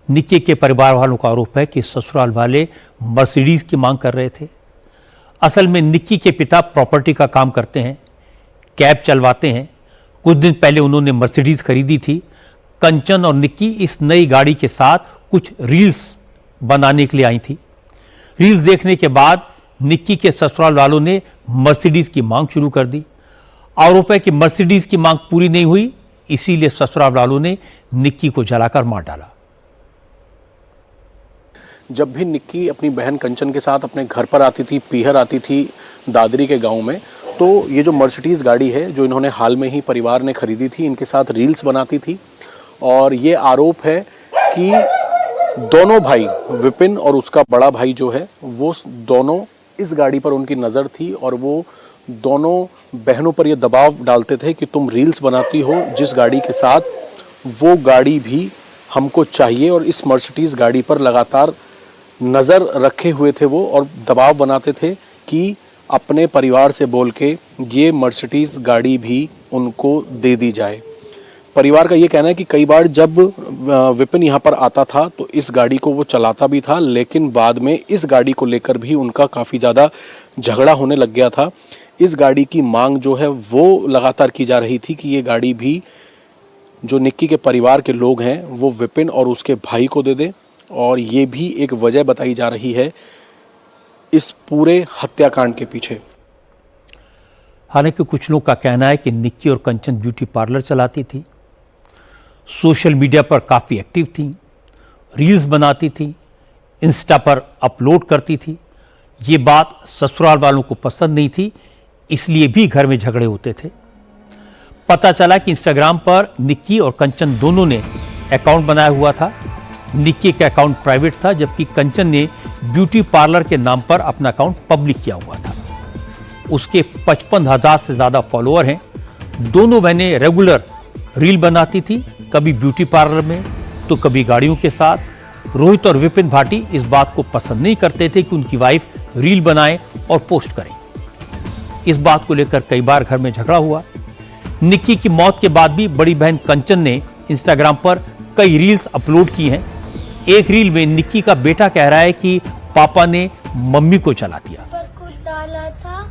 निक्की के परिवार वालों का आरोप है कि ससुराल वाले मर्सिडीज की मांग कर रहे थे। असल में निक्की के पिता प्रॉपर्टी का काम करते हैं, कैब चलवाते हैं। कुछ दिन पहले उन्होंने मर्सिडीज खरीदी थी। कंचन और निक्की इस नई गाड़ी के साथ कुछ रील्स बनाने के लिए आई थी। रील्स देखने के बाद निक्की के ससुराल वालों ने मर्सिडीज की मांग शुरू कर दी। आरोप है कि मर्सिडीज की मांग पूरी नहीं हुई, इसीलिए ससुराल वालों ने निक्की को जलाकर मार डाला। जब भी निक्की अपनी बहन कंचन के साथ अपने घर पर आती थी, पीहर आती थी दादरी के गांव में, तो ये जो मर्सिडीज गाड़ी है जो इन्होंने हाल में ही परिवार ने खरीदी थी, इनके साथ रील्स बनाती थी। और ये आरोप है कि दोनों भाई विपिन और उसका बड़ा भाई जो है वो दोनों इस गाड़ी पर उनकी नज़र थी और वो दोनों बहनों पर ये दबाव डालते थे कि तुम रील्स बनाती हो जिस गाड़ी के साथ, वो गाड़ी भी हमको चाहिए। और इस मर्सिडीज गाड़ी पर लगातार नज़र रखे हुए थे वो और दबाव बनाते थे कि अपने परिवार से बोल के ये मर्सिडीज गाड़ी भी उनको दे दी जाए। परिवार का ये कहना है कि कई बार जब विपिन यहाँ पर आता था तो इस गाड़ी को वो चलाता भी था, लेकिन बाद में इस गाड़ी को लेकर भी उनका काफ़ी ज़्यादा झगड़ा होने लग गया था। इस गाड़ी की मांग जो है वो लगातार की जा रही थी कि ये गाड़ी भी जो निक्की के परिवार के लोग हैं वो विपिन और उसके भाई को दे दें। और ये भी एक वजह बताई जा रही है इस पूरे हत्याकांड के पीछे। हालांकि कुछ लोगों का कहना है कि निक्की और कंचन ब्यूटी पार्लर चलाती थी, सोशल मीडिया पर काफ़ी एक्टिव थी, रील्स बनाती थी, इंस्टा पर अपलोड करती थी। ये बात ससुराल वालों को पसंद नहीं थी, इसलिए भी घर में झगड़े होते थे। पता चला कि इंस्टाग्राम पर निक्की और कंचन दोनों ने अकाउंट बनाया हुआ था। निक्की का अकाउंट प्राइवेट था, जबकि कंचन ने ब्यूटी पार्लर के नाम पर अपना अकाउंट पब्लिक किया हुआ था। उसके 55,000 से ज़्यादा फॉलोअर हैं। दोनों बहनें रेगुलर रील बनाती थी, कभी ब्यूटी पार्लर में तो कभी गाड़ियों के साथ। रोहित और विपिन भाटी इस बात को पसंद नहीं करते थे कि उनकी वाइफ रील बनाए और पोस्ट करें। इस बात को लेकर कई बार घर में झगड़ा हुआ। निक्की की मौत के बाद भी बड़ी बहन कंचन ने इंस्टाग्राम पर कई रील्स अपलोड की हैं। एक रील में निक्की का बेटा कह रहा है कि पापा ने मम्मी को जला दिया। कुछ डाला था,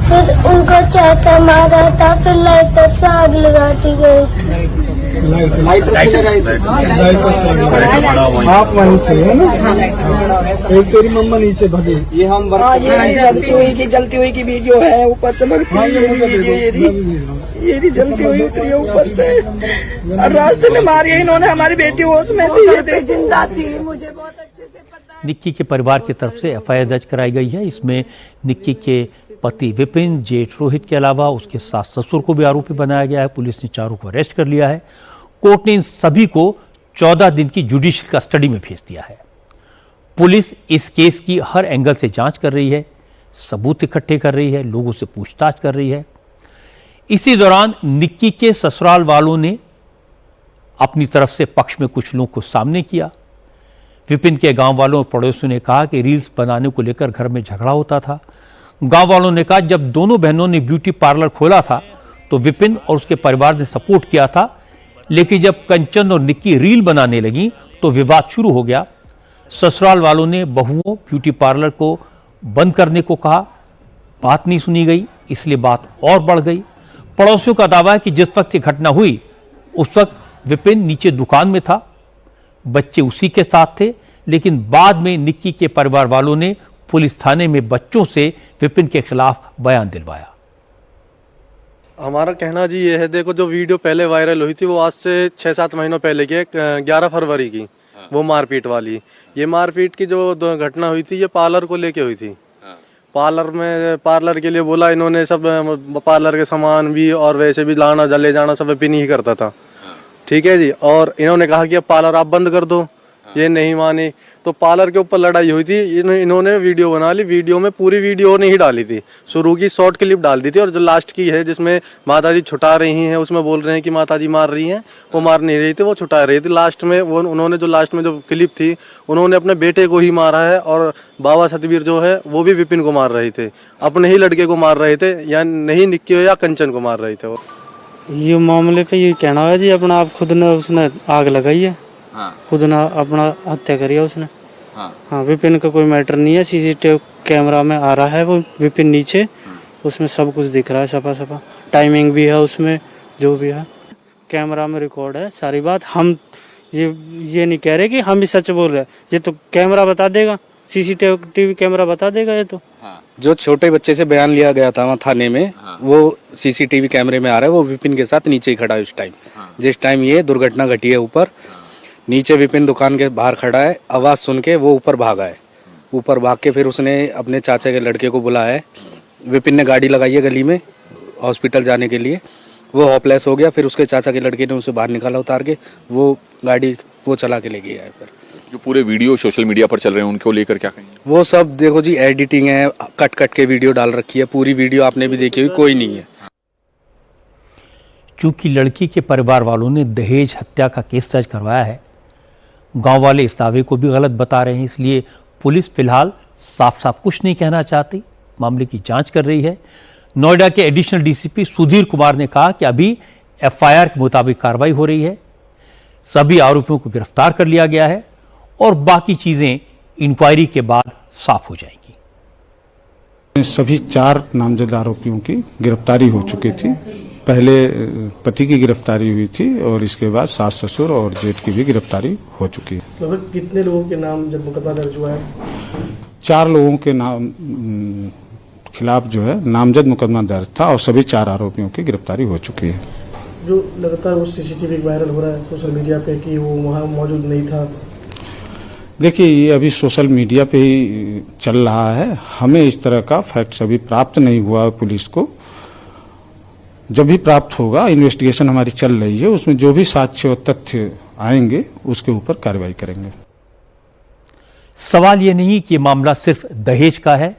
फिर उनका चाचा मारा था, फिर लाइटर से आग लगाती गई थी। आप वहीं थे है ना? एक तेरी मम्मा नीचे भगी। ये हम जलती हुई की वीडियो है, ऊपर से ये भी जलती हुई उतरी है ऊपर से। और रास्ते में मारी है इन्होंने हमारी बेटी, होश में जिंदा थी, मुझे बहुत अच्छे से पता है। निक्की के परिवार की तरफ से एफआईआर दर्ज कराई गई है। इसमें निक्की के पति विपिन, जेठ रोहित के अलावा उसके सास ससुर को भी आरोपी बनाया गया है। पुलिस ने चारों को अरेस्ट कर लिया है। कोर्ट ने इन सभी को 14 दिन की जुडिशियल कस्टडी में भेज दिया है। पुलिस इस केस की हर एंगल से जांच कर रही है, सबूत इकट्ठे कर रही है, लोगों से पूछताछ कर रही है। इसी दौरान निक्की के ससुराल वालों ने अपनी तरफ से पक्ष में कुछ लोगों को सामने किया। विपिन के गांव वालों और पड़ोसियों ने कहा कि रील्स बनाने को लेकर घर में झगड़ा होता था। गांव वालों ने कहा जब दोनों बहनों ने ब्यूटी पार्लर खोला था तो विपिन और उसके परिवार ने सपोर्ट किया था, लेकिन जब कंचन और निक्की रील बनाने लगी तो विवाद शुरू हो गया। ससुराल वालों ने बहुओं ब्यूटी पार्लर को बंद करने को कहा, बात नहीं सुनी गई, इसलिए बात और बढ़ गई। पड़ोसियों का दावा है कि जिस वक्त ये घटना हुई उस वक्त विपिन नीचे दुकान में था, बच्चे उसी के साथ थे, लेकिन बाद में निक्की के परिवार वालों ने पुलिस थाने में बच्चों से विपिन के खिलाफ बयान दिलवाया। हमारा कहना जी ये है, देखो जो वीडियो पहले वायरल हुई थी वो आज से 6-7 महीनों पहले की, 11 फरवरी की, वो मारपीट वाली। ये मारपीट की जो घटना हुई थी ये पार्लर को लेके हुई थी। पार्लर के लिए बोला इन्होंने, सब पार्लर के सामान भी और वैसे भी लाना ले जाना सब विपिन ही करता था, ठीक है जी। और इन्होंने कहा कि अब पार्लर आप बंद कर दो, ये नहीं माने तो पार्लर के ऊपर लड़ाई हुई थी। इन्होंने वीडियो बना ली, वीडियो में पूरी वीडियो नहीं डाली थी, शुरू की शॉर्ट क्लिप डाल दी थी। और जो लास्ट की है जिसमें माताजी छुटा रही हैं, उसमें बोल रहे हैं कि माताजी मार रही हैं, वो मार नहीं रही थी, वो छुटा रही थी। लास्ट में वो उन्होंने जो लास्ट में जो क्लिप थी उन्होंने अपने बेटे को ही मारा है। और बाबा सतबीर जो है वो भी विपिन को मार रहे थे, अपने ही लड़के को मार रहे थे, या नहीं निक्की हो या कंचन को मार रहे थे। वो ये मामले पे ये कहना है जी अपना आप खुद ने उसने आग लगाई है। खुद ना अपना हत्या करी है उसने। हाँ। हाँ, विपिन का कोई मैटर नहीं है। सीसीटीवी कैमरा में आ रहा है वो विपिन नीचे, उसमें सब कुछ दिख रहा है सफा सफा, टाइमिंग भी है उसमें, जो भी है कैमरा में रिकॉर्ड है सारी बात। हम ये नहीं कह रहे कि हम ही सच बोल रहे हैं, ये तो कैमरा बता देगा, सीसीटीवी कैमरा बता देगा ये तो। जो छोटे बच्चे से बयान लिया गया था वहाँ थाने में, वो सीसीटीवी कैमरे में आ रहा है। वो विपिन के साथ नीचे ही खड़ा है उस टाइम, जिस टाइम ये दुर्घटना घटी है। ऊपर नीचे विपिन दुकान के बाहर खड़ा है, आवाज सुन के वो ऊपर भागा है। ऊपर भाग के फिर उसने अपने चाचा के लड़के को बुलाया है। विपिन ने गाड़ी लगाई है गली में हॉस्पिटल जाने के लिए, वो होपलेस हो गया। फिर उसके चाचा के लड़के ने उसे बाहर निकाला उतार के, वो गाड़ी वो चला के ले गया है। फिर जो पूरे वीडियो सोशल मीडिया पर चल रहे हैं उनको लेकर क्या कहेंगे? वो सब देखो जी, एडिटिंग है, कट कट के वीडियो डाल रखी है। पूरी वीडियो आपने भी देखी हुई कोई नहीं है। चूंकि लड़की के परिवार वालों ने दहेज हत्या का केस दर्ज करवाया है, गांव वाले इस दावे को भी गलत बता रहे हैं, इसलिए पुलिस फिलहाल साफ साफ कुछ नहीं कहना चाहती, मामले की जांच कर रही है। नोएडा के एडिशनल डीसीपी सुधीर कुमार ने कहा कि अभी एफआईआर के मुताबिक कार्रवाई हो रही है, सभी आरोपियों को गिरफ्तार कर लिया गया है और बाकी चीजें इंक्वायरी के बाद साफ हो जाएंगी। सभी 4 नामजद आरोपियों की गिरफ्तारी हो चुकी थी। पहले पति की गिरफ्तारी हुई थी और इसके बाद सास ससुर और जेठ की भी गिरफ्तारी हो चुकी है। लगभग कितने लोगों के नाम जब मुकदमा दर्ज हुआ है? 4 लोगों के नाम खिलाफ जो है नामजद मुकदमा दर्ज था और सभी 4 आरोपियों की गिरफ्तारी हो चुकी है। जो लगातार वो सीसीटीवी वायरल हो रहा है सोशल मीडिया पे कि वो वहाँ मौजूद नहीं था, देखिए ये अभी सोशल मीडिया पे ही चल रहा है। हमें इस तरह का फैक्ट्स अभी प्राप्त नहीं हुआ पुलिस को। जब भी प्राप्त होगा, इन्वेस्टिगेशन हमारी चल रही है, उसमें जो भी साक्ष्य और तथ्य आएंगे उसके ऊपर कार्रवाई करेंगे। सवाल यह नहीं कि यह मामला सिर्फ दहेज का है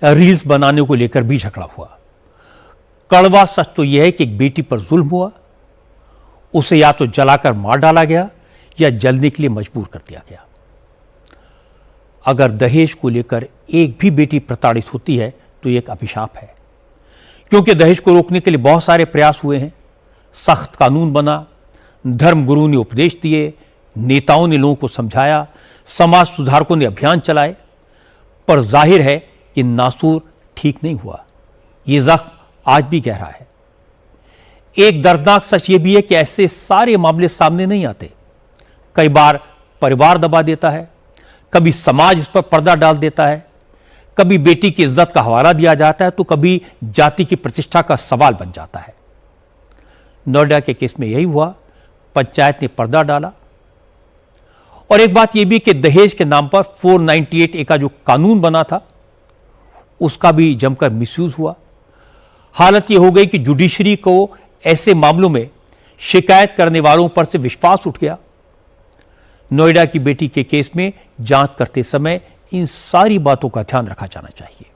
या रील्स बनाने को लेकर भी झगड़ा हुआ। कड़वा सच तो यह है कि एक बेटी पर जुल्म हुआ, उसे या तो जलाकर मार डाला गया या जलने के लिए मजबूर कर दिया गया। अगर दहेज को लेकर एक भी बेटी प्रताड़ित होती है तो यह एक अभिशाप है, क्योंकि दहेज को रोकने के लिए बहुत सारे प्रयास हुए हैं। सख्त कानून बना, धर्मगुरु ने उपदेश दिए, नेताओं ने लोगों को समझाया, समाज सुधारकों ने अभियान चलाए, पर जाहिर है कि नासूर ठीक नहीं हुआ। यह जख्म आज भी गहरा है। एक दर्दनाक सच यह भी है कि ऐसे सारे मामले सामने नहीं आते। कई बार परिवार दबा देता है, कभी समाज इस पर पर्दा डाल देता है, कभी बेटी की इज्जत का हवाला दिया जाता है, तो कभी जाति की प्रतिष्ठा का सवाल बन जाता है। नोएडा के केस में यही हुआ, पंचायत ने पर्दा डाला। और एक बात यह भी कि दहेज के नाम पर 498A का जो कानून बना था उसका भी जमकर मिसयूज हुआ। हालत यह हो गई कि जुडिशरी को ऐसे मामलों में शिकायत करने वालों पर से विश्वास उठ गया। नोएडा की बेटी के केस में जांच करते समय इन सारी बातों का ध्यान रखा जाना चाहिए।